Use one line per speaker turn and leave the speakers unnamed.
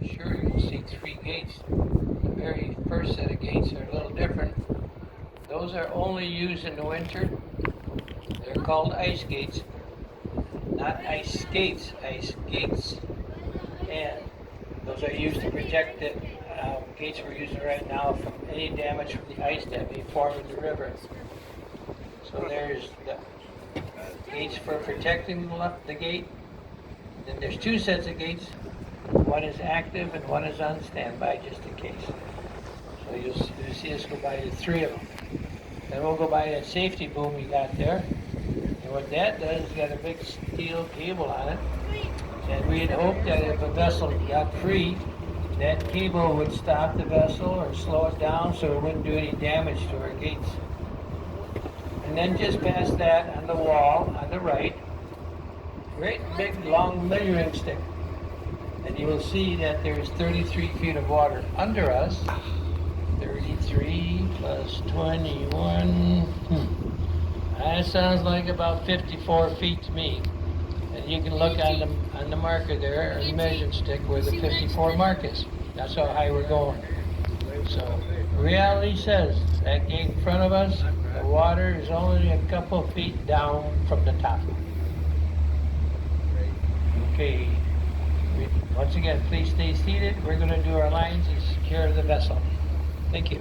Sure, you'll see three gates. The very first set of gates are a little different. Those are only used in the winter. They're called ice gates, not ice skates, ice gates. And those are used to protect the gates we're using right now from any damage from the ice that may form in the river. So there's the gates for protecting the gate. Then there's two sets of gates. One is active and one is on standby just in case. So you'll see us go by the three of them. Then we'll go by that safety boom you got there. And what that does is got a big steel cable on it. And we had hoped that if a vessel got free, that cable would stop the vessel or slow it down so it wouldn't do any damage to our gates. And then just past that on the wall on the right, great big long measuring stick. And you will see that there's 33 feet of water under us. 33 plus 21. That sounds like about 54 feet to me. And you can look on the marker there, or the measuring stick, where the 54 mark is. That's how high we're going. So reality says that gate in front of us, the water is only a couple feet down from the top. Okay. Once again, please stay seated. We're going to do our lines and secure the vessel. Thank you.